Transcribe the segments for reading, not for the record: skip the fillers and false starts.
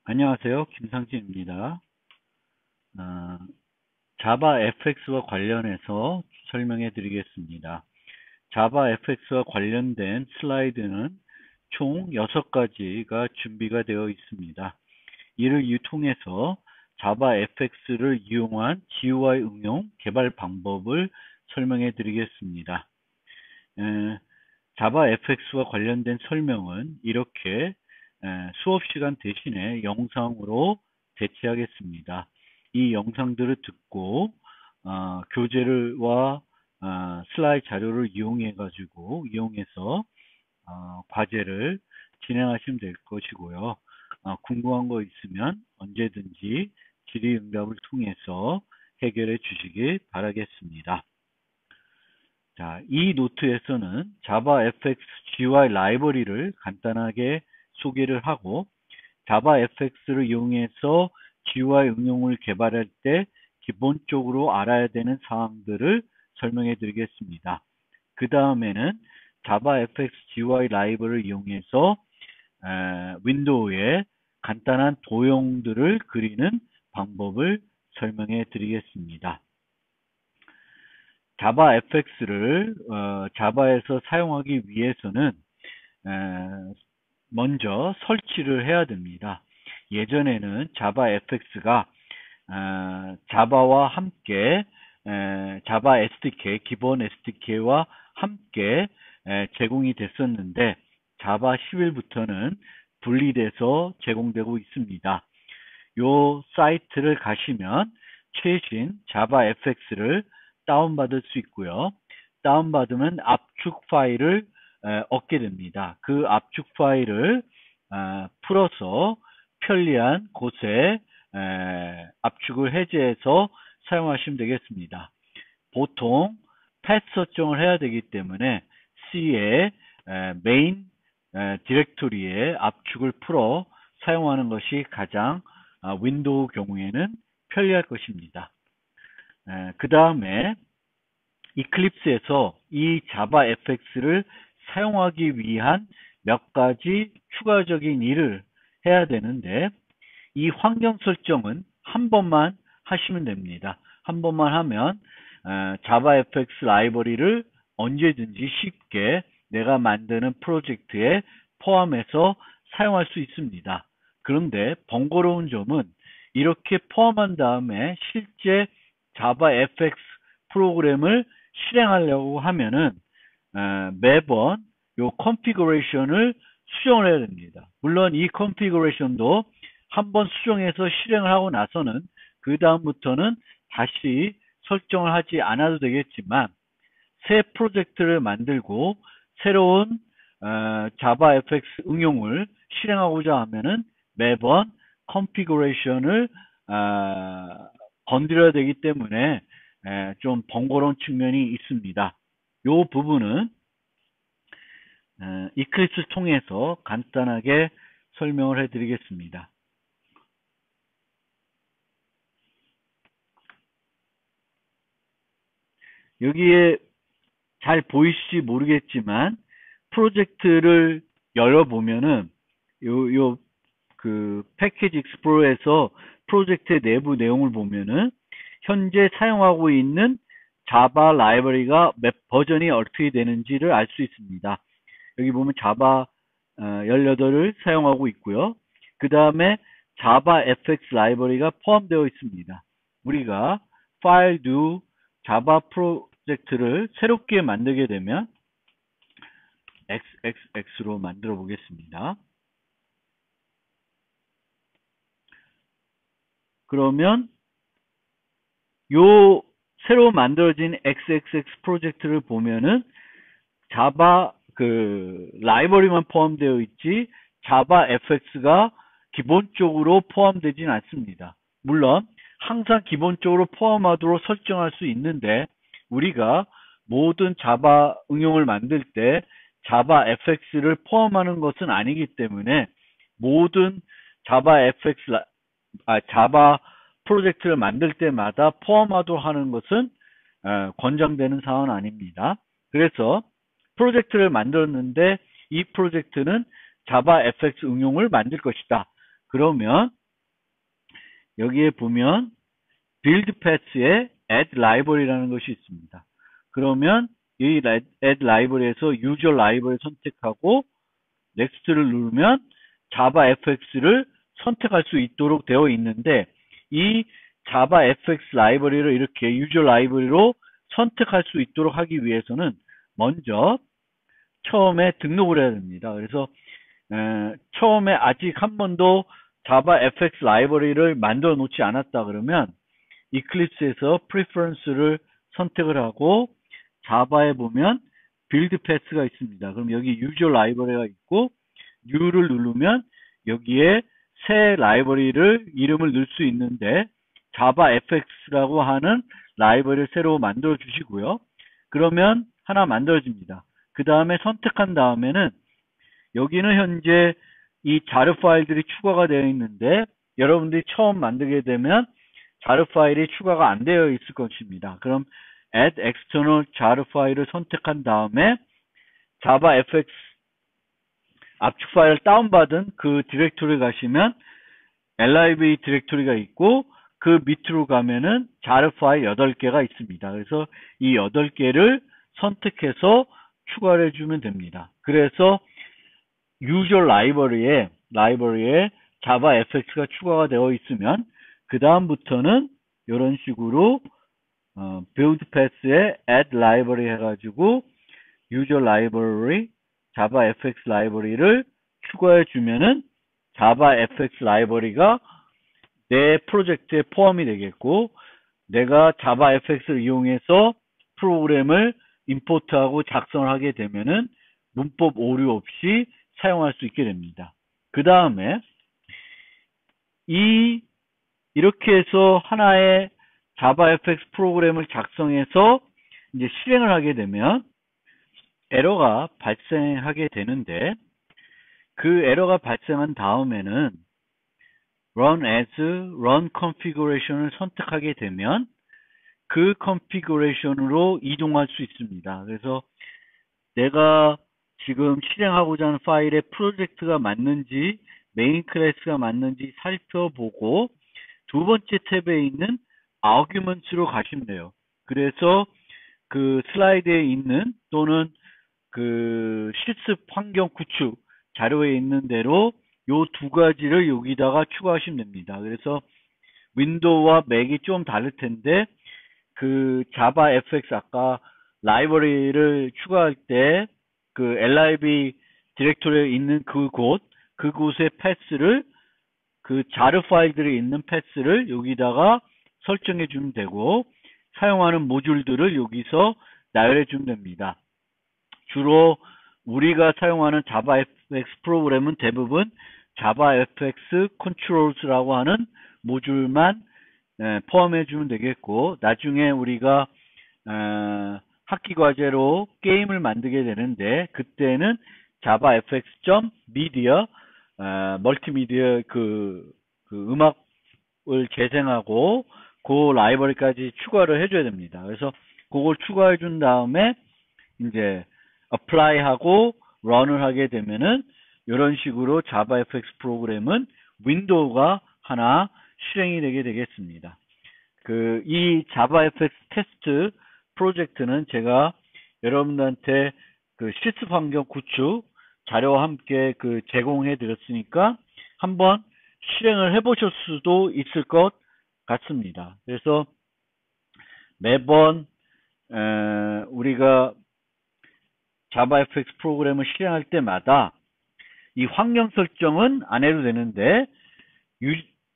안녕하세요. 김상진입니다. 자바 FX와 관련해서 설명해 드리겠습니다. 자바 FX와 관련된 슬라이드는 총 6가지가 준비가 되어 있습니다. 이를 통해서 자바 FX를 이용한 GUI 응용 개발 방법을 설명해 드리겠습니다. 자바 FX와 관련된 설명은 이렇게 수업 시간 대신에 영상으로 대체하겠습니다. 이 영상들을 듣고 교재와 슬라이드 자료를 이용해서 과제를 진행하시면 될 것이고요. 궁금한 거 있으면 언제든지 질의응답을 통해서 해결해 주시기 바라겠습니다. 자, 이 노트에서는 자바 FX GUI 라이브러리를 간단하게 소개를 하고 자바 FX를 이용해서 GUI 응용을 개발할 때 기본적으로 알아야 되는 사항들을 설명해 드리겠습니다. 그 다음에는 자바 FX GUI 라이브러리를 이용해서 윈도우에 간단한 도형들을 그리는 방법을 설명해 드리겠습니다. 자바 FX를 자바에서 사용하기 위해서는 먼저 설치를 해야 됩니다. 예전에는 자바 FX가 자바와 함께 자바 SDK, 기본 SDK와 함께 제공이 됐었는데 자바 11부터는 분리돼서 제공되고 있습니다. 요 사이트를 가시면 최신 자바 FX를 다운받을 수 있고요. 다운받으면 압축 파일을 얻게 됩니다. 그 압축 파일을 풀어서 편리한 곳에 압축을 해제해서 사용하시면 되겠습니다. 보통 패스 설정을 해야 되기 때문에 C의 메인 디렉토리에 압축을 풀어 사용하는 것이 가장 윈도우 경우에는 편리할 것입니다. 그 다음에 이클립스에서 이 자바 FX를 사용하기 위한 몇 가지 추가적인 일을 해야 되는데 이 환경 설정은 한 번만 하시면 됩니다. 한 번만 하면 자바 FX 라이브러리를 언제든지 쉽게 내가 만드는 프로젝트에 포함해서 사용할 수 있습니다. 그런데 번거로운 점은 이렇게 포함한 다음에 실제 자바 FX 프로그램을 실행하려고 하면은 매번 요 컨피그레이션을 수정을 해야 됩니다. 물론 이 컨피그레이션도 한번 수정해서 실행을 하고 나서는 그 다음부터는 다시 설정을 하지 않아도 되겠지만 새 프로젝트를 만들고 새로운 자바 FX 응용을 실행하고자 하면은 매번 컨피그레이션을 건드려야 되기 때문에 좀 번거로운 측면이 있습니다. 이 부분은 이클립스를 통해서 간단하게 설명을 해드리겠습니다. 여기에 잘 보이실지 모르겠지만 프로젝트를 열어보면은 그 패키지 익스플로러에서 프로젝트의 내부 내용을 보면은 현재 사용하고 있는 자바 라이브러리가 몇 버전이 어떻게 되는지를 알 수 있습니다. 여기 보면 자바 18을 사용하고 있고요. 그 다음에 자바 FX 라이브러리가 포함되어 있습니다. 우리가 파일 new 자바 프로젝트를 새롭게 만들게 되면 XXX로 만들어 보겠습니다. 그러면 요 새로 만들어진 XXX 프로젝트를 보면은 자바 그 라이브러리만 포함되어 있지 자바 FX가 기본적으로 포함되진 않습니다. 물론 항상 기본적으로 포함하도록 설정할 수 있는데 우리가 모든 자바 응용을 만들 때 자바 FX를 포함하는 것은 아니기 때문에 모든 자바 FX 자바 프로젝트를 만들 때마다 포함하도록 하는 것은 권장되는 사항은 아닙니다. 그래서 프로젝트를 만들었는데 이 프로젝트는 자바 FX 응용을 만들 것이다. 그러면 여기에 보면 build path에 add library라는 것이 있습니다. 그러면 이 add library에서 user library 선택하고 next를 누르면 자바 fx를 선택할 수 있도록 되어 있는데 이 자바 fx 라이브러리를 이렇게 user 라이브러리로 선택할 수 있도록 하기 위해서는 먼저 처음에 등록을 해야 됩니다. 그래서 처음에 아직 한 번도 자바 fx 라이브러리를 만들어 놓지 않았다 그러면 이클립스에서 preference를 선택을 하고 자바에 보면 build path가 있습니다. 그럼 여기 user 라이브러리가 있고 new를 누르면 여기에 새 라이브러리를 이름을 넣을 수 있는데 자바 fx라고 하는 라이브러리를 새로 만들어 주시고요. 그러면 하나 만들어집니다. 그 다음에 선택한 다음에는 여기는 현재 이 자르 파일들이 추가가 되어 있는데 여러분들이 처음 만들게 되면 자르 파일이 추가가 안 되어 있을 것입니다. 그럼 add external 자르 파일을 선택한 다음에 자바 fx 압축 파일을 다운받은 그 디렉토리 가시면 lib 디렉토리가 있고 그 밑으로 가면은 자르 파일 8개가 있습니다. 그래서 이 8개를 선택해서 추가를 해주면 됩니다. 그래서 user 라이브러리에 자바 fx가 추가가 되어 있으면 그 다음부터는 이런 식으로 build path에 add library 해가지고 user library 자바 fx 라이브러리를 추가해 주면은 자바 fx 라이브러리가 내 프로젝트에 포함이 되겠고 내가 자바 fx를 이용해서 프로그램을 임포트하고 작성을 하게 되면은 문법 오류 없이 사용할 수 있게 됩니다. 그 다음에 이렇게 해서 하나의 자바 fx 프로그램을 작성해서 이제 실행을 하게 되면 에러가 발생하게 되는데 그 에러가 발생한 다음에는 run as run configuration을 선택하게 되면 그 configuration으로 이동할 수 있습니다. 그래서 내가 지금 실행하고자 하는 파일의 프로젝트가 맞는지 메인 클래스가 맞는지 살펴보고 두 번째 탭에 있는 arguments로 가시면 돼요. 그래서 그 슬라이드에 있는 또는 그 실습 환경 구축 자료에 있는 대로 요 두 가지를 여기다가 추가하시면 됩니다. 그래서 윈도우와 맥이 좀 다를 텐데 그 자바 fx 아까 라이브러리를 추가할 때 그 lib 디렉토리에 있는 그곳의 패스를 그 자르 파일들이 있는 패스를 여기다가 설정해 주면 되고 사용하는 모듈들을 여기서 나열해 주면 됩니다. 주로 우리가 사용하는 자바 fx 프로그램은 대부분 자바 fx controls라고 하는 모듈만 포함해 주면 되겠고 나중에 우리가 학기 과제로 게임을 만들게 되는데 그때는 자바 fx.media 멀티미디어 그 음악을 재생하고 그 라이브러리까지 추가를 해줘야 됩니다. 그래서 그걸 추가해 준 다음에 이제 apply 하고 run을 하게 되면은 이런 식으로 자바 fx 프로그램은 윈도우가 하나 실행이 되게 되겠습니다. 이 자바 fx 테스트 프로젝트는 제가 여러분들한테 그 실습 환경 구축 자료와 함께 제공해 드렸으니까 한번 실행을 해 보실 수도 있을 것 같습니다. 그래서 매번 우리가 자바 fx 프로그램을 실행할 때마다 이 환경 설정은 안 해도 되는데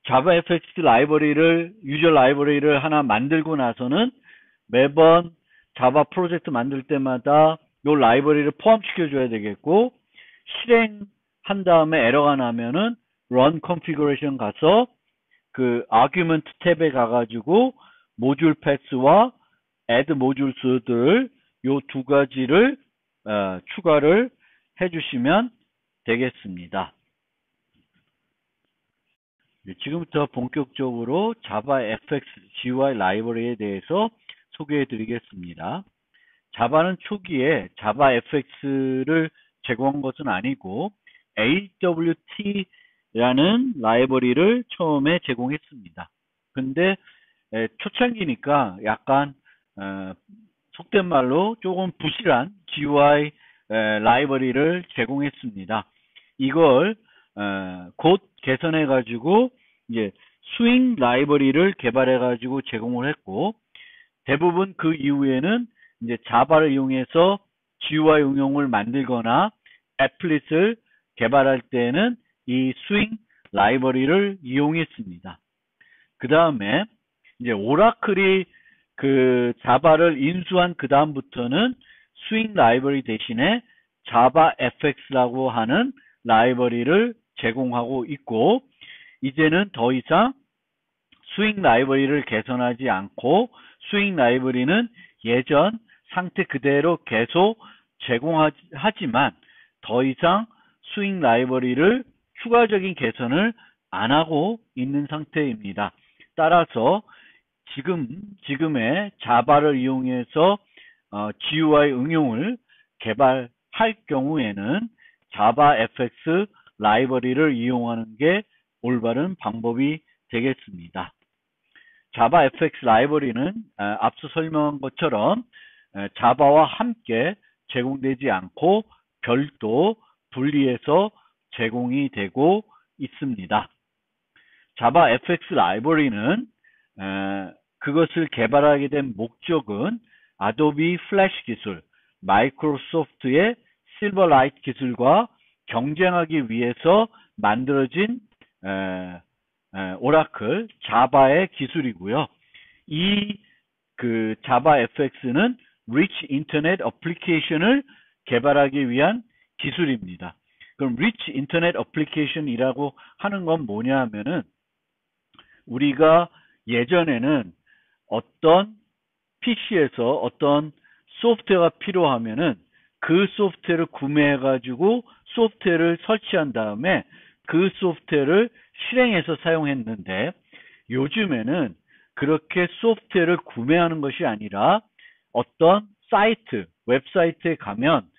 자바 fx 라이브러리를 유저 라이브러리를 하나 만들고 나서는 매번 자바 프로젝트 만들 때마다 이 라이브러리를 포함시켜 줘야 되겠고 실행한 다음에 에러가 나면은 run configuration 가서 그 argument 탭에 가가지고 모듈 패스와 add 모듈스들 요 두 가지를 추가를 해주시면 되겠습니다. 지금부터 본격적으로 자바 fx GUI 라이브러리에 대해서 소개해 드리겠습니다. 자바는 초기에 자바 fx를 제공한 것은 아니고 AWT 라는 라이브러리를 처음에 제공했습니다. 근데 초창기니까 약간 속된 말로 조금 부실한 GUI 라이브러리를 제공했습니다. 이걸 곧 개선해 가지고 이제 스윙 라이브러리를 개발해 가지고 제공을 했고, 대부분 그 이후에는 이제 자바를 이용해서 GUI 응용을 만들거나 애플릿을 개발할 때는 이 스윙 라이브러리를 이용했습니다. 그 다음에 이제 오라클이 그 자바를 인수한 그 다음부터는 스윙 라이브러리 대신에 자바 FX라고 하는 라이브러리를 제공하고 있고, 이제는 더 이상 스윙 라이브러리를 개선하지 않고 스윙 라이브러리는 예전 상태 그대로 계속 제공하지만 더 이상 스윙 라이브러리를 추가적인 개선을 안 하고 있는 상태입니다. 따라서 지금의 자바를 이용해서 GUI 응용을 개발할 경우에는 자바 FX 라이브러리를 이용하는 게 올바른 방법이 되겠습니다. 자바 FX 라이브러리는 앞서 설명한 것처럼 자바와 함께 제공되지 않고 별도 분리해서 제공이 되고 있습니다. 자바 FX 라이브러리는 그것을 개발하게 된 목적은 아도비 플래시 기술, 마이크로소프트의 실버라이트 기술과 경쟁하기 위해서 만들어진 오라클 자바의 기술이고요. 이 그 자바 FX는 Rich Internet Application을 개발하기 위한 기술입니다. 그럼 Rich Internet Application이라고 하는 건 뭐냐 하면은, 우리가 예전에는 어떤 PC에서 어떤 소프트웨어가 필요하면은 그 소프트웨어를 구매해가지고 소프트웨어를 설치한 다음에 그 소프트웨어를 실행해서 사용했는데, 요즘에는 그렇게 소프트웨어를 구매하는 것이 아니라 어떤 사이트, 웹사이트에 가면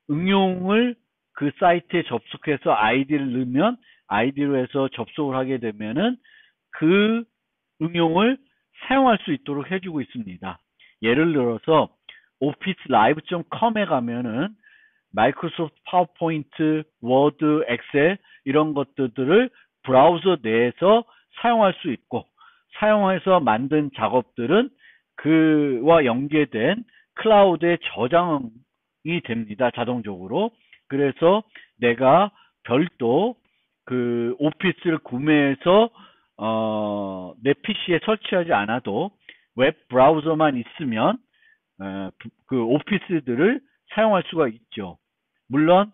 응용을 그 사이트에 접속해서 아이디를 넣으면 아이디로 해서 접속을 하게 되면은 그 응용을 사용할 수 있도록 해주고 있습니다. 예를 들어서 officelive.com에 가면은 마이크로소프트 파워포인트, 워드, 엑셀 이런 것들을 브라우저 내에서 사용할 수 있고, 사용해서 만든 작업들은 그와 연계된 클라우드에 저장이 됩니다. 자동적으로. 그래서 내가 별도 그 오피스를 구매해서 내 PC에 설치하지 않아도 웹 브라우저만 있으면 그 오피스들을 사용할 수가 있죠. 물론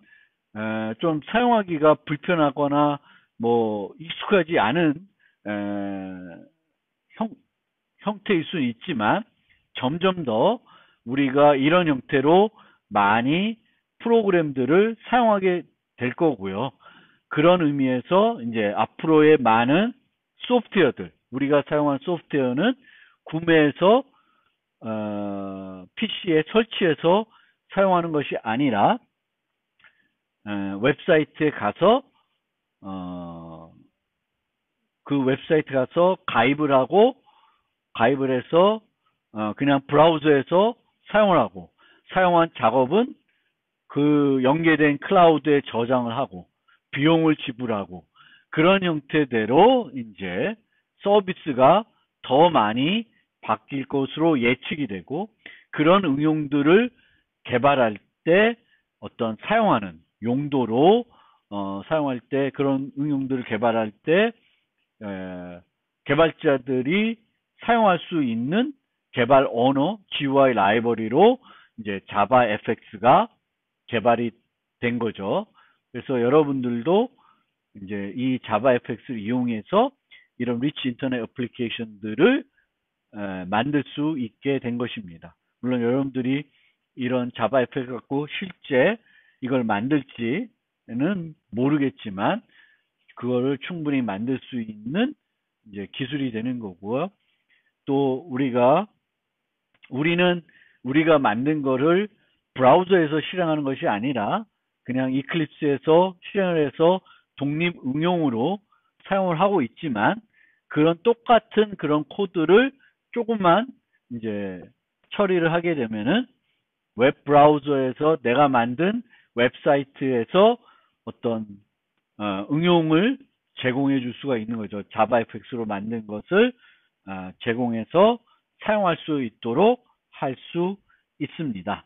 좀 사용하기가 불편하거나 뭐 익숙하지 않은 형태일 수 있지만, 점점 더 우리가 이런 형태로 많이 프로그램들을 사용하게 될 거고요. 그런 의미에서 이제 앞으로의 많은 소프트웨어들, 우리가 사용한 소프트웨어는 구매해서 PC에 설치해서 사용하는 것이 아니라 웹사이트에 가서 그 웹사이트 가서 가입을 해서 그냥 브라우저에서 사용을 하고, 사용한 작업은 그 연계된 클라우드에 저장을 하고 비용을 지불하고, 그런 형태대로 이제 서비스가 더 많이 바뀔 것으로 예측이 되고, 그런 응용들을 개발할 때 어떤 사용하는 용도로 사용할 때, 그런 응용들을 개발할 때 개발자들이 사용할 수 있는 개발 언어 GUI 라이브러리로 이제 자바 FX가 개발이 된 거죠. 그래서 여러분들도 이제 이 자바 FX를 이용해서 이런 리치 인터넷 애플리케이션들을 만들 수 있게 된 것입니다. 물론 여러분들이 이런 자바 FX 갖고 실제 이걸 만들지는 모르겠지만, 그거를 충분히 만들 수 있는 이제 기술이 되는 거고요. 또 우리가 만든 거를 브라우저에서 실행하는 것이 아니라 그냥 이클립스에서 실행을 해서 독립 응용으로 사용을 하고 있지만 그런 똑같은 그런 코드를 조금만 이제 처리를 하게 되면은 웹 브라우저에서 내가 만든 웹사이트에서 어떤 응용을 제공해 줄 수가 있는 거죠. 자바FX로 만든 것을 제공해서 사용할 수 있도록 할 수 있습니다.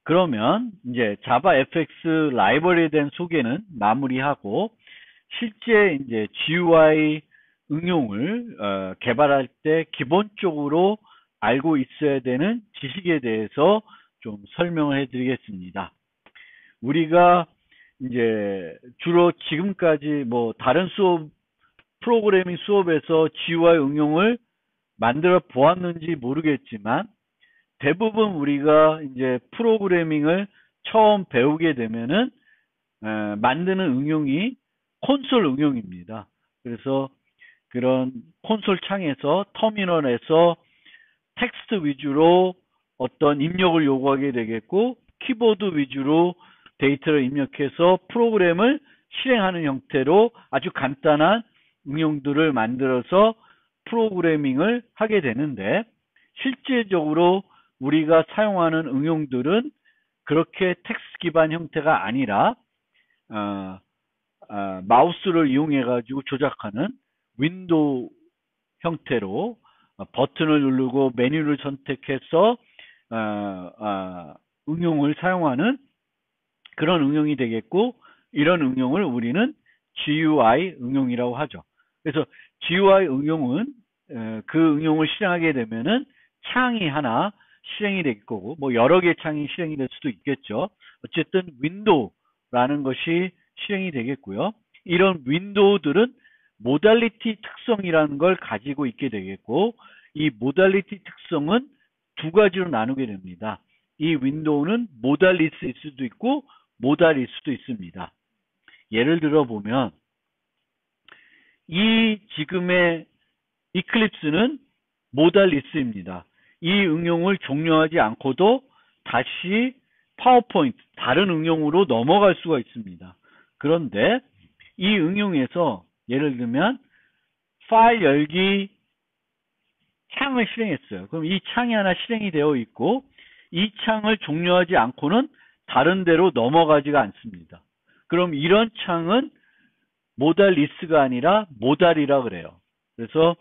그러면 이제 자바FX 라이브러리에 대한 소개는 마무리하고 실제 이제 GUI 응용을 개발할 때 기본적으로 알고 있어야 되는 지식에 대해서 좀 설명을 해드리겠습니다. 우리가 이제 주로 지금까지 뭐 다른 수업 프로그래밍 수업에서 GUI 응용을 만들어 보았는지 모르겠지만 대부분 우리가 이제 프로그래밍을 처음 배우게 되면은 만드는 응용이 콘솔 응용입니다. 그래서 그런 콘솔 창에서 터미널에서 텍스트 위주로 어떤 입력을 요구하게 되겠고 키보드 위주로 데이터를 입력해서 프로그램을 실행하는 형태로 아주 간단한 응용들을 만들어서 프로그래밍을 하게 되는데 실질적으로 우리가 사용하는 응용들은 그렇게 텍스트 기반 형태가 아니라 마우스를 이용해 가지고 조작하는 윈도우 형태로 버튼을 누르고 메뉴를 선택해서 응용을 사용하는 그런 응용이 되겠고 이런 응용을 우리는 GUI 응용이라고 하죠. 그래서 GUI 응용은 그 응용을 실행하게 되면은 창이 하나 실행이 될 거고 뭐 여러 개의 창이 실행이 될 수도 있겠죠. 어쨌든 윈도우라는 것이 실행이 되겠고요. 이런 윈도우들은 모달리티 특성이라는 걸 가지고 있게 되겠고 이 모달리티 특성은 두 가지로 나누게 됩니다. 이 윈도우는 모달리스일 수도 있고 모달일 수도 있습니다. 예를 들어 보면 이 지금의 이클립스는 모달리스입니다. 이 응용을 종료하지 않고도 다시 파워포인트 다른 응용으로 넘어갈 수가 있습니다. 그런데 이 응용에서 예를 들면 파일 열기 창을 실행했어요. 그럼 이 창이 하나 실행이 되어 있고 이 창을 종료하지 않고는 다른 데로 넘어가지가 않습니다. 그럼 이런 창은 모달리스가 아니라 모달이라 그래요. 그래서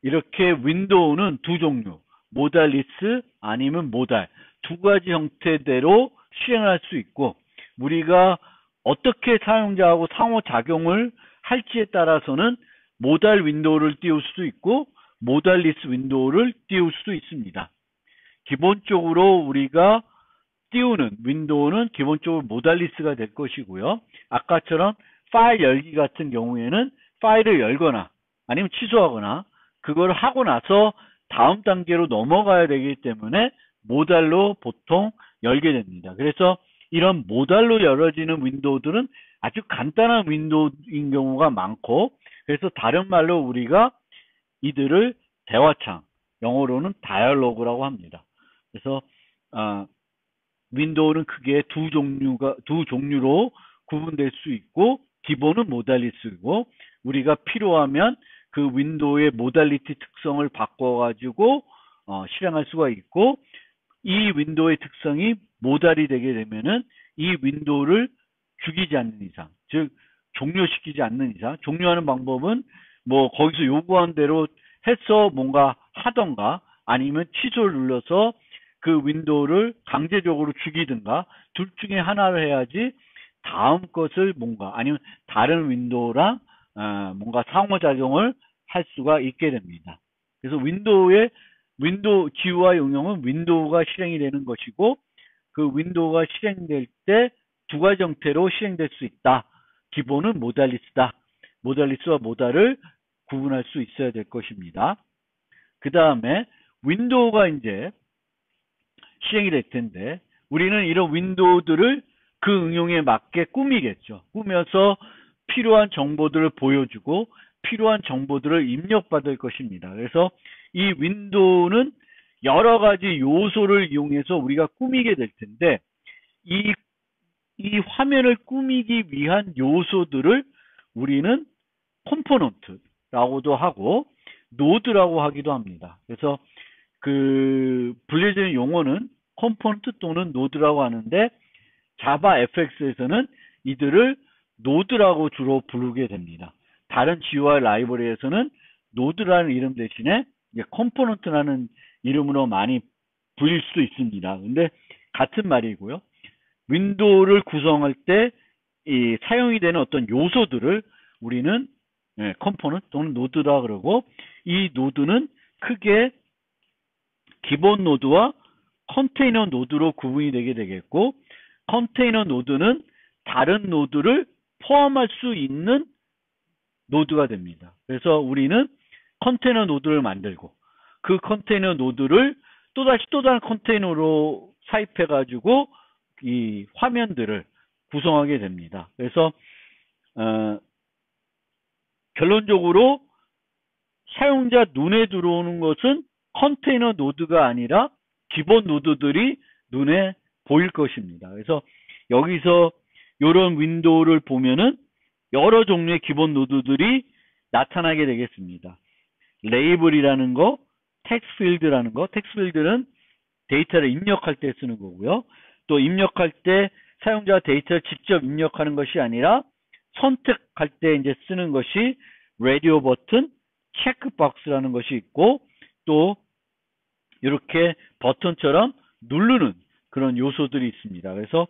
이렇게 윈도우는 두 종류, 모달리스 아니면 모달 두 가지 형태대로 실행할 수 있고 우리가 어떻게 사용자하고 상호작용을 할지에 따라서는 모달 윈도우를 띄울 수도 있고 모달리스 윈도우를 띄울 수도 있습니다. 기본적으로 우리가 띄우는 윈도우는 기본적으로 모달리스가 될 것이고요. 아까처럼 파일 열기 같은 경우에는 파일을 열거나 아니면 취소하거나 그걸 하고 나서 다음 단계로 넘어가야 되기 때문에 모달로 보통 열게 됩니다. 그래서 이런 모달로 열어지는 윈도우들은 아주 간단한 윈도우인 경우가 많고 그래서 다른 말로 우리가 이들을 대화창, 영어로는 다이얼로그라고 합니다. 그래서 윈도우는 크게 두 종류로 구분될 수 있고 기본은 모달리스고 우리가 필요하면 그 윈도우의 모달리티 특성을 바꿔가지고 실행할 수가 있고 이 윈도우의 특성이 모달이 되게 되면은 이 윈도우를 죽이지 않는 이상, 즉 종료시키지 않는 이상, 종료하는 방법은 뭐 거기서 요구한 대로 해서 뭔가 하던가 아니면 취소를 눌러서 그 윈도우를 강제적으로 죽이든가 둘 중에 하나를 해야지 다음 것을 뭔가 아니면 다른 윈도우랑 뭔가 상호작용을 할 수가 있게 됩니다. 그래서 윈도우 GUI 응용은 윈도우가 실행이 되는 것이고 그 윈도우가 실행될 때 두 가지 형태로 실행될 수 있다. 기본은 모달리스다. 모달리스와 모달을 구분할 수 있어야 될 것입니다. 그 다음에 윈도우가 이제 실행이 될 텐데 우리는 이런 윈도우들을 그 응용에 맞게 꾸미겠죠. 꾸며서 필요한 정보들을 보여주고 필요한 정보들을 입력받을 것입니다. 그래서 이 윈도우는 여러 가지 요소를 이용해서 우리가 꾸미게 될 텐데 이 이 화면을 꾸미기 위한 요소들을 우리는 컴포넌트라고도 하고 노드라고 하기도 합니다. 그래서 그 분리되는 용어는 컴포넌트 또는 노드라고 하는데 자바 FX에서는 이들을 노드라고 주로 부르게 됩니다. 다른 GUI 라이브러리에서는 노드라는 이름 대신에 컴포넌트라는 이름으로 많이 불릴 수도 있습니다. 근데 같은 말이고요. 윈도우를 구성할 때 이 사용이 되는 어떤 요소들을 우리는 컴포넌트 또는 노드라 그러고, 이 노드는 크게 기본 노드와 컨테이너 노드로 구분이 되게 되겠고, 컨테이너 노드는 다른 노드를 포함할 수 있는 노드가 됩니다. 그래서 우리는 컨테이너 노드를 만들고 그 컨테이너 노드를 또다시 또 다른 컨테이너로 삽입해 가지고 이 화면들을 구성하게 됩니다. 그래서 결론적으로 사용자 눈에 들어오는 것은 컨테이너 노드가 아니라 기본 노드들이 눈에 보일 것입니다. 그래서 여기서 이런 윈도우를 보면은 여러 종류의 기본 노드들이 나타나게 되겠습니다. 레이블이라는 거, 텍스트 필드라는 거, 텍스트 필드는 데이터를 입력할 때 쓰는 거고요. 또 입력할 때 사용자가 데이터를 직접 입력하는 것이 아니라 선택할 때 이제 쓰는 것이 라디오 버튼, 체크박스라는 것이 있고, 또 이렇게 버튼처럼 누르는 그런 요소들이 있습니다. 그래서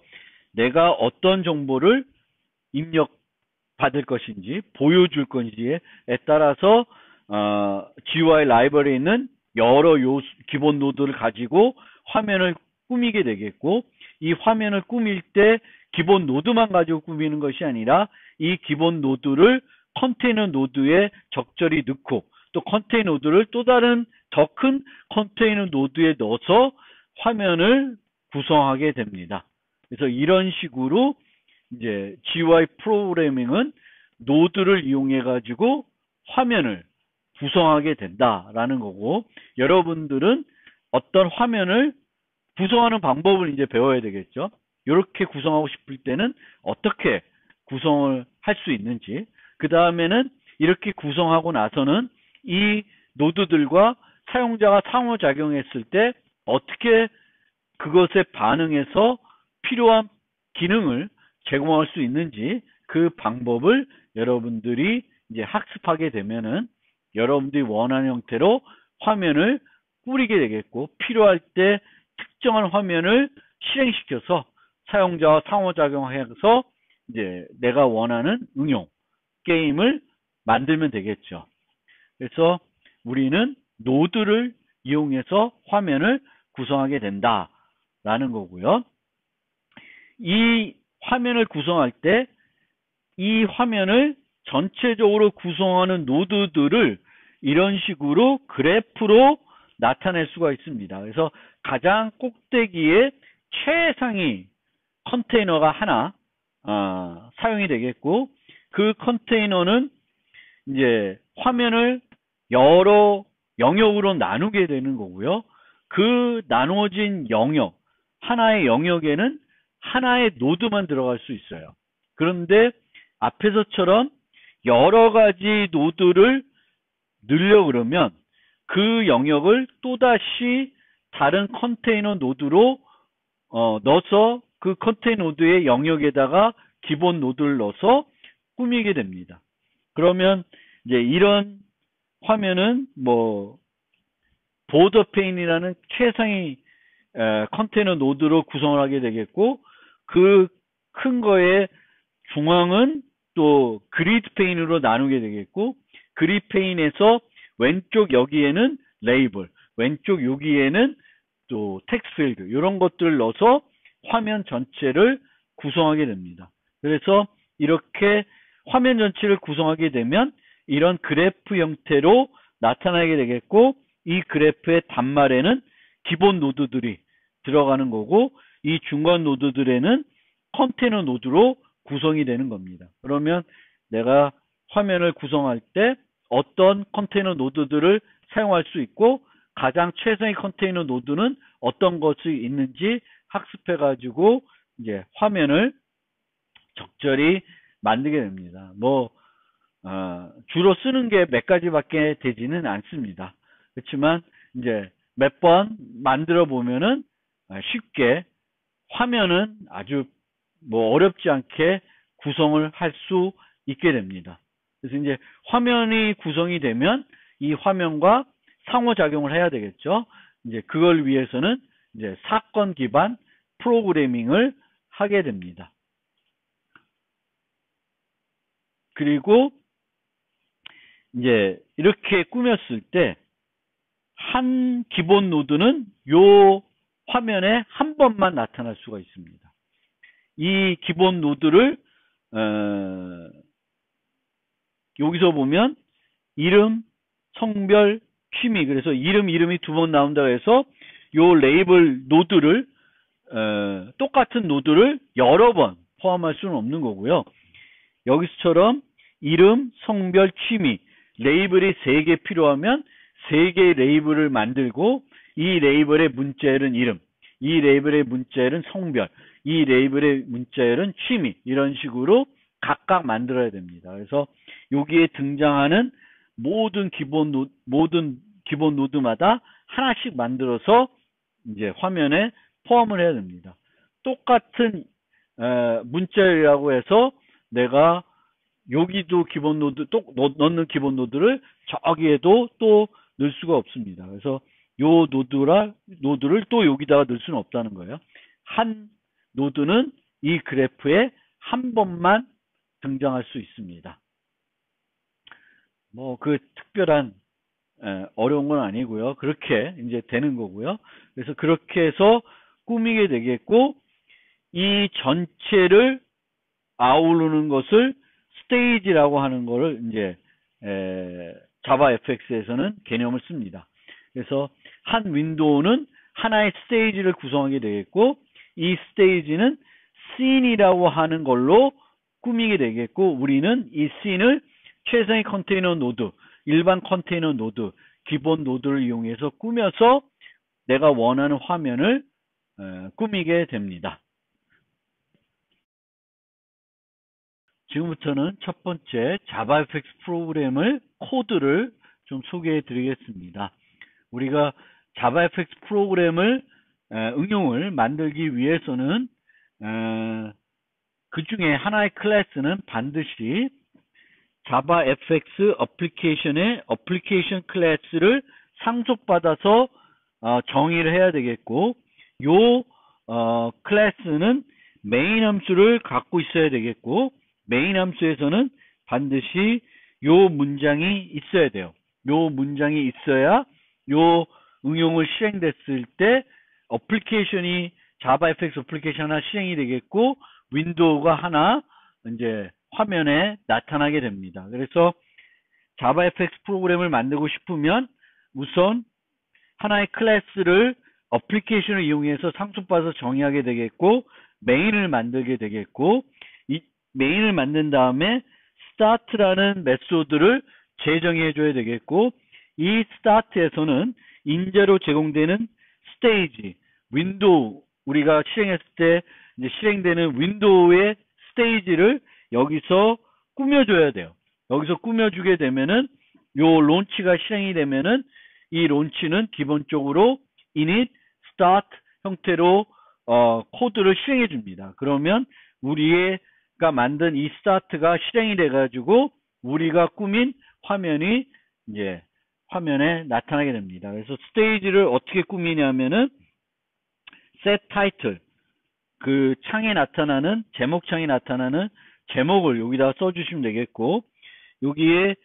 내가 어떤 정보를 입력받을 것인지 보여줄 건지에 따라서 GUI 라이브러리에 있는 여러 기본 노드를 가지고 화면을 꾸미게 되겠고, 이 화면을 꾸밀 때 기본 노드만 가지고 꾸미는 것이 아니라 이 기본 노드를 컨테이너 노드에 적절히 넣고 또 컨테이너 노드를 또 다른 더 큰 컨테이너 노드에 넣어서 화면을 구성하게 됩니다. 그래서 이런 식으로 이제 GUI 프로그래밍은 노드를 이용해 가지고 화면을 구성하게 된다라는 거고, 여러분들은 어떤 화면을 구성하는 방법을 이제 배워야 되겠죠. 이렇게 구성하고 싶을 때는 어떻게 구성을 할 수 있는지, 그 다음에는 이렇게 구성하고 나서는 이 노드들과 사용자가 상호작용했을 때 어떻게 그것에 반응해서 필요한 기능을 제공할 수 있는지, 그 방법을 여러분들이 이제 학습하게 되면은 여러분들이 원하는 형태로 화면을 꾸리게 되겠고, 필요할 때 특정한 화면을 실행시켜서 사용자와 상호작용해서 이제 내가 원하는 응용, 게임을 만들면 되겠죠. 그래서 우리는 노드를 이용해서 화면을 구성하게 된다라는 거고요. 이 화면을 구성할 때 이 화면을 전체적으로 구성하는 노드들을 이런 식으로 그래프로 나타낼 수가 있습니다. 그래서 가장 꼭대기에 최상위 컨테이너가 하나 사용이 되겠고, 그 컨테이너는 이제 화면을 여러 영역으로 나누게 되는 거고요. 그 나누어진 영역, 하나의 영역에는 하나의 노드만 들어갈 수 있어요. 그런데 앞에서처럼 여러 가지 노드를 넣으려 그러면 그 영역을 또다시 다른 컨테이너 노드로 넣어서 그 컨테이너 노드의 영역에다가 기본 노드를 넣어서 꾸미게 됩니다. 그러면 이제 이런 화면은 뭐 보더 페인이라는 최상위 컨테이너 노드로 구성을 하게 되겠고, 그 큰 거의 중앙은 또 그리드 페인으로 나누게 되겠고, 그리드 페인에서 왼쪽 여기에는 레이블, 왼쪽 여기에는 또 텍스트 필드, 이런 것들을 넣어서 화면 전체를 구성하게 됩니다. 그래서 이렇게 화면 전체를 구성하게 되면 이런 그래프 형태로 나타나게 되겠고, 이 그래프의 단말에는 기본 노드들이 들어가는 거고, 이 중간 노드들에는 컨테이너 노드로 구성이 되는 겁니다. 그러면 내가 화면을 구성할 때 어떤 컨테이너 노드들을 사용할 수 있고, 가장 최상의 컨테이너 노드는 어떤 것이 있는지 학습해 가지고 이제 화면을 적절히 만들게 됩니다. 주로 쓰는 게 몇 가지밖에 되지는 않습니다. 그렇지만 이제 몇 번 만들어 보면은 쉽게 화면은 아주 어렵지 않게 구성을 할 수 있게 됩니다. 그래서 이제 화면이 구성이 되면 이 화면과 상호작용을 해야 되겠죠. 이제 그걸 위해서는 이제 사건 기반 프로그래밍을 하게 됩니다. 그리고 이제 이렇게 꾸몄을 때 한 기본 노드는 요 화면에 한 번만 나타날 수가 있습니다. 이 기본 노드를 여기서 보면 이름, 성별, 취미, 그래서 이름이 두 번 나온다고 해서 요 레이블 노드를 똑같은 노드를 여러 번 포함할 수는 없는 거고요. 여기서처럼 이름, 성별, 취미 레이블이 3개 필요하면 3개의 레이블을 만들고 이 레이블의 문자열은 이름, 이 레이블의 문자열은 성별, 이 레이블의 문자열은 취미 이런 식으로 각각 만들어야 됩니다. 그래서 여기에 등장하는 모든 기본 노드마다 하나씩 만들어서 이제 화면에 포함을 해야 됩니다. 똑같은 문자열이라고 해서 내가 여기도 기본 노드 또 넣는 기본 노드를 저기에도 또 넣을 수가 없습니다. 그래서 요 노드를 또 여기다가 넣을 수는 없다는 거예요. 한 노드는 이 그래프에 한 번만 등장할 수 있습니다. 그 특별한 어려운 건 아니고요. 그렇게 이제 되는 거고요. 그래서 그렇게 해서 꾸미게 되겠고 이 전체를 아우르는 것을 스테이지라고 하는 거를 이제 자바 FX에서는 개념을 씁니다. 그래서 한 윈도우는 하나의 스테이지를 구성하게 되겠고 이 스테이지는 씬이라고 하는 걸로 꾸미게 되겠고 우리는 이 씬을 최상의 컨테이너 노드, 일반 컨테이너 노드, 기본 노드를 이용해서 꾸며서 내가 원하는 화면을 꾸미게 됩니다. 지금부터는 첫 번째 자바FX 프로그램을 코드를 좀 소개해 드리겠습니다. 우리가 자바FX 프로그램을 응용을 만들기 위해서는 그 중에 하나의 클래스는 반드시 자바FX 어플리케이션의 어플리케이션 클래스를 상속받아서 정의를 해야 되겠고 요 클래스는 메인 함수를 갖고 있어야 되겠고 메인 함수에서는 반드시 요 문장이 있어야 돼요. 요 문장이 있어야 요 응용을 실행됐을 때 어플리케이션이 자바FX 어플리케이션 하나 실행이 되겠고 윈도우가 하나 이제 화면에 나타나게 됩니다. 그래서 자바FX 프로그램을 만들고 싶으면 우선 하나의 클래스를 어플리케이션을 이용해서 상속받아서 정의하게 되겠고 메인을 만들게 되겠고 이 메인을 만든 다음에 start라는 메소드를 재정의해 줘야 되겠고 이 start에서는 인재로 제공되는 스테이지, 윈도우 우리가 실행했을 때 이제 실행되는 윈도우의 스테이지를 여기서 꾸며줘야 돼요. 여기서 꾸며주게 되면은 요 론치가 실행이 되면은 이 론치는 기본적으로 init, start 형태로 코드를 실행해 줍니다. 그러면 우리가 만든 이 start가 실행이 돼 가지고 우리가 꾸민 화면이 이제 화면에 나타나게 됩니다. 그래서 스테이지를 어떻게 꾸미냐면은 set title 그 창에 나타나는 제목창에 나타나는 제목을 여기다가 써주시면 되겠고 여기에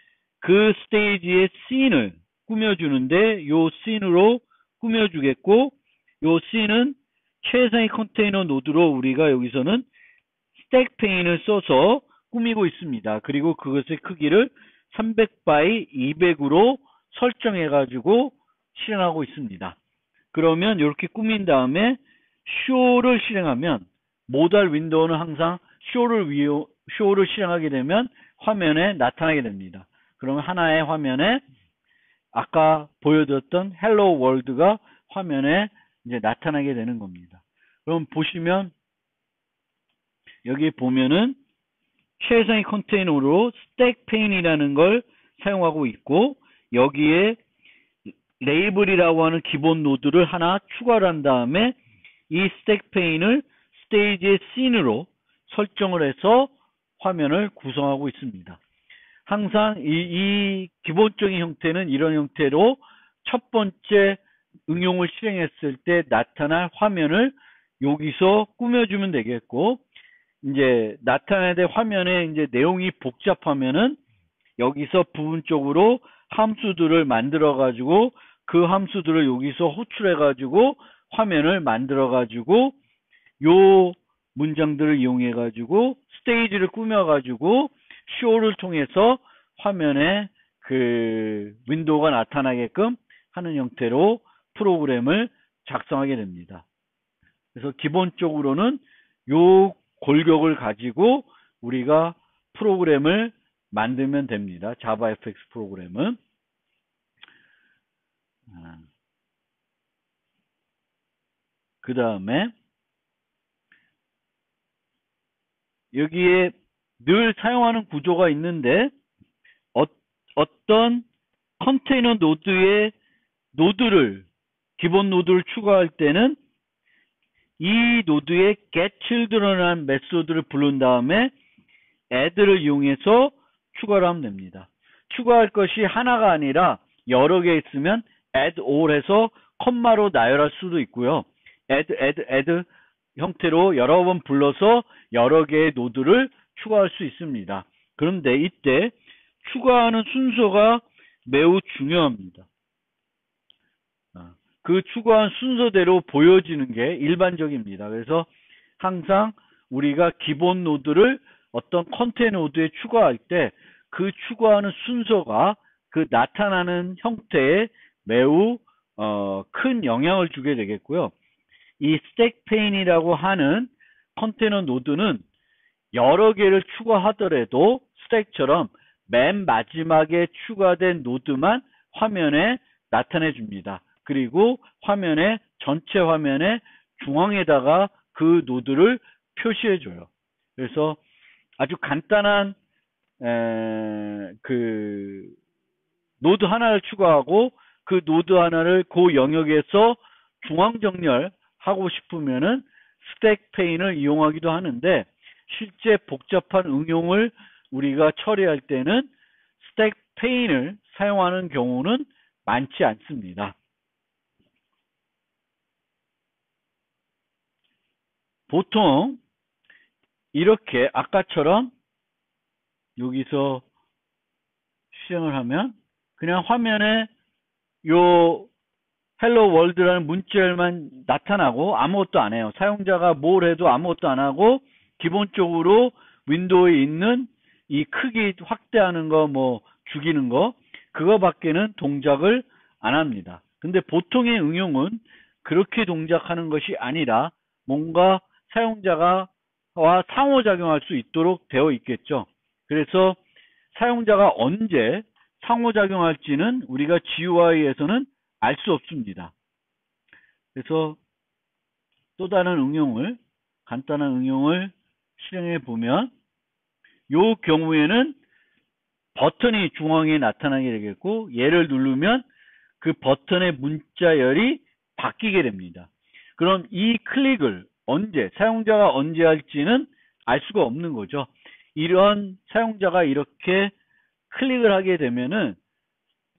그 스테이지의 씬을 꾸며주는데 요 씬으로 꾸며주겠고 요 씬은 최상의 컨테이너 노드로 우리가 여기서는 스택 페인을 써서 꾸미고 있습니다. 그리고 그것의 크기를 300by 200으로 설정해가지고 실행하고 있습니다. 그러면 이렇게 꾸민 다음에 show를 실행하면 모달 윈도우는 항상 show를 실행하게 되면 화면에 나타나게 됩니다. 그러면 하나의 화면에 아까 보여드렸던 hello world가 화면에 이제 나타나게 되는 겁니다. 그럼 보시면 여기 보면은 최상위 컨테이너로 스택 페인이라는 걸 사용하고 있고, 여기에 레이블이라고 하는 기본 노드를 하나 추가를 한 다음에 이 스택 페인을 스테이지의 씬으로 설정을 해서 화면을 구성하고 있습니다. 항상 이 기본적인 형태는 이런 형태로 첫 번째 응용을 실행했을 때 나타날 화면을 여기서 꾸며주면 되겠고, 이제 나타내야 될 화면에 이제 내용이 복잡하면은 여기서 부분적으로 함수들을 만들어 가지고 그 함수들을 여기서 호출해 가지고 화면을 만들어 가지고 요 문장들을 이용해 가지고 스테이지를 꾸며 가지고 쇼를 통해서 화면에 그 윈도우가 나타나게끔 하는 형태로 프로그램을 작성하게 됩니다. 그래서 기본적으로는 요 골격을 가지고 우리가 프로그램을 만들면 됩니다. 자바FX 프로그램은. 그 다음에 여기에 늘 사용하는 구조가 있는데 어떤 컨테이너 노드에 노드를 기본 노드를 추가할 때는 이 노드에 getChildren이라는 메소드를 부른 다음에 add를 이용해서 추가를 하면 됩니다. 추가할 것이 하나가 아니라 여러 개 있으면 add all 해서 컴마로 나열할 수도 있고요. add 형태로 여러 번 불러서 여러 개의 노드를 추가할 수 있습니다. 그런데 이때 추가하는 순서가 매우 중요합니다. 그 추가한 순서대로 보여지는 게 일반적입니다. 그래서 항상 우리가 기본 노드를 어떤 컨테이너 노드에 추가할 때 그 추가하는 순서가 그 나타나는 형태에 매우 큰 영향을 주게 되겠고요. 이 스택 페인이라고 하는 컨테이너 노드는 여러 개를 추가하더라도 스택처럼 맨 마지막에 추가된 노드만 화면에 나타내 줍니다. 그리고 화면에 전체 화면의 중앙에다가 그 노드를 표시해 줘요. 그래서 아주 간단한 그 노드 하나를 추가하고 그 노드 하나를 그 영역에서 중앙 정렬하고 싶으면은 스택 페인을 이용하기도 하는데, 실제 복잡한 응용을 우리가 처리할 때는 스택 페인을 사용하는 경우는 많지 않습니다. 보통 이렇게 아까처럼 여기서 실행을 하면 그냥 화면에 요 헬로 월드라는 문자열만 나타나고 아무것도 안 해요. 사용자가 뭘 해도 아무것도 안 하고 기본적으로 윈도우에 있는 이 크기 확대하는 거, 뭐 죽이는 거, 그거밖에는 동작을 안 합니다. 근데 보통의 응용은 그렇게 동작하는 것이 아니라 뭔가 사용자가 상호작용할 수 있도록 되어 있겠죠. 그래서 사용자가 언제 상호작용할지는 우리가 GUI에서는 알 수 없습니다. 그래서 또 다른 응용을, 간단한 응용을 실행해 보면 이 경우에는 버튼이 중앙에 나타나게 되겠고, 얘를 누르면 그 버튼의 문자열이 바뀌게 됩니다. 그럼 이 클릭을 언제, 사용자가 언제 할지는 알 수가 없는 거죠. 이런 사용자가 이렇게 클릭을 하게 되면은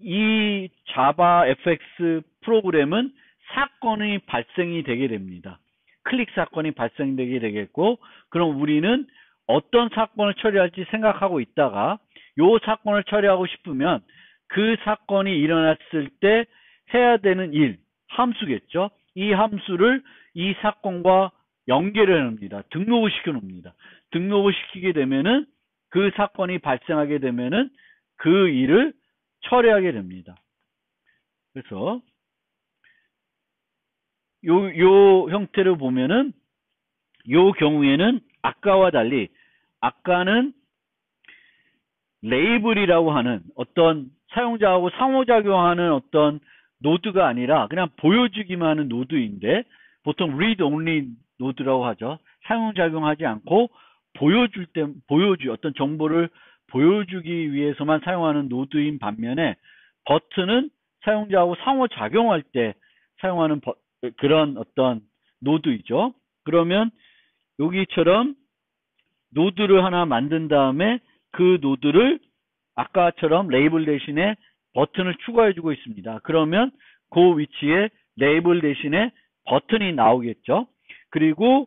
이 자바FX 프로그램은 사건이 발생이 되게 됩니다. 클릭 사건이 발생되게 되겠고, 그럼 우리는 어떤 사건을 처리할지 생각하고 있다가 이 사건을 처리하고 싶으면 그 사건이 일어났을 때 해야 되는 일, 함수겠죠. 이 함수를 이 사건과 연결해 놓습니다. 등록을 시켜 놓습니다. 등록을 시키게 되면은 그 사건이 발생하게 되면은 그 일을 처리하게 됩니다. 그래서 요 형태를 보면은 요 경우에는 아까와 달리, 아까는 레이블이라고 하는 어떤 사용자하고 상호작용하는 어떤 노드가 아니라 그냥 보여주기만 하는 노드인데, 보통 read only 노드라고 하죠. 상호작용하지 않고 어떤 정보를 보여주기 위해서만 사용하는 노드인 반면에 버튼은 사용자하고 상호작용할 때 사용하는 그런 어떤 노드이죠. 그러면 여기처럼 노드를 하나 만든 다음에 그 노드를 아까처럼 레이블 대신에 버튼을 추가해 주고 있습니다. 그러면 그 위치에 레이블 대신에 버튼이 나오겠죠. 그리고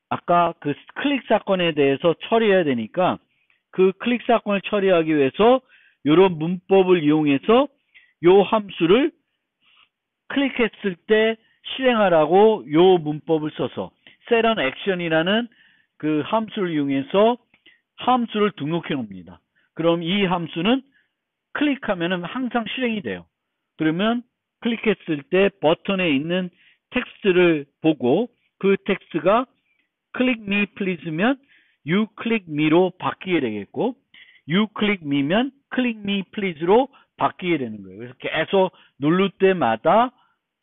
아까 그 클릭 사건에 대해서 처리해야 되니까 그 클릭 사건을 처리하기 위해서 이런 문법을 이용해서 요 함수를 클릭했을 때 실행하라고 요 문법을 써서 set an action이라는 그 함수를 이용해서 함수를 등록해 놓습니다. 그럼 이 함수는 클릭하면은 항상 실행이 돼요. 그러면 클릭했을 때 버튼에 있는 텍스트를 보고 그 텍스트가 click me please면 you click me로 바뀌게 되겠고 you click me면 click me please로 바뀌게 되는 거예요. 그래서 계속 누를 때마다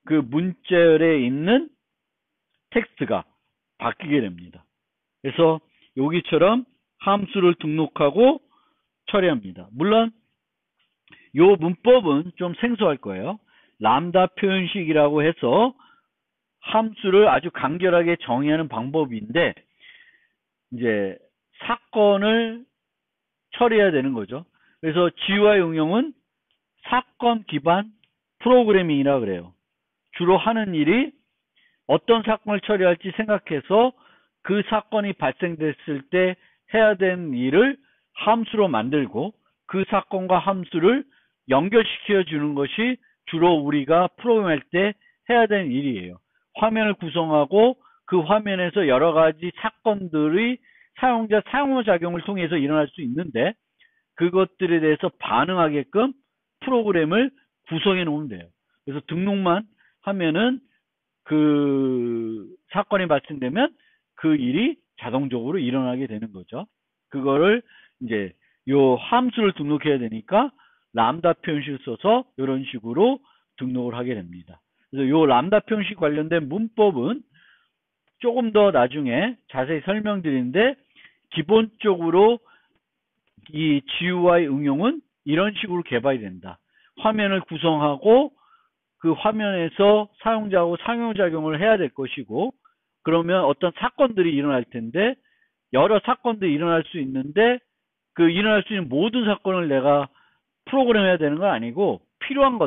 그 문자열에 있는 텍스트가 바뀌게 됩니다. 그래서 여기처럼 함수를 등록하고 처리합니다. 물론 이 문법은 좀 생소할 거예요. 람다 표현식이라고 해서 함수를 아주 간결하게 정의하는 방법인데 이제 사건을 처리해야 되는 거죠. 그래서 GUI 응용은 사건 기반 프로그래밍이라 그래요. 주로 하는 일이 어떤 사건을 처리할지 생각해서 그 사건이 발생됐을 때 해야 되는 일을 함수로 만들고 그 사건과 함수를 연결시켜 주는 것이 주로 우리가 프로그램할 때 해야 되는 일이에요. 화면을 구성하고 그 화면에서 여러 가지 사건들이 사용자 상호작용을 통해서 일어날 수 있는데 그것들에 대해서 반응하게끔 프로그램을 구성해 놓으면 돼요. 그래서 등록만 하면은 그 사건이 발생되면 그 일이 자동적으로 일어나게 되는 거죠. 그거를 이제 요 함수를 등록해야 되니까 람다 표현식을 써서 이런 식으로 등록을 하게 됩니다. 그래서 요 람다 표현식 관련된 문법은 조금 더 나중에 자세히 설명드리는데 기본적으로 이 GUI 응용은 이런 식으로 개발이 된다. 화면을 구성하고 그 화면에서 사용자하고 상호작용을 해야 될 것이고 그러면 어떤 사건들이 일어날 텐데 여러 사건들이 일어날 수 있는데 그 일어날 수 있는 모든 사건을 내가 프로그램해야 되는 건 아니고 필요한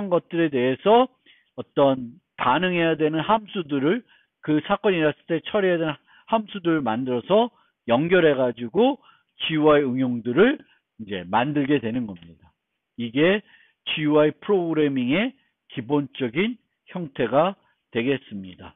것들에 대해서 어떤 반응해야 되는 함수들을 그 사건이 일어났을 때 처리해야 되는 함수들을 만들어서 연결해 가지고 GUI 응용들을 이제 만들게 되는 겁니다. 이게 GUI 프로그래밍의 기본적인 형태가 되겠습니다.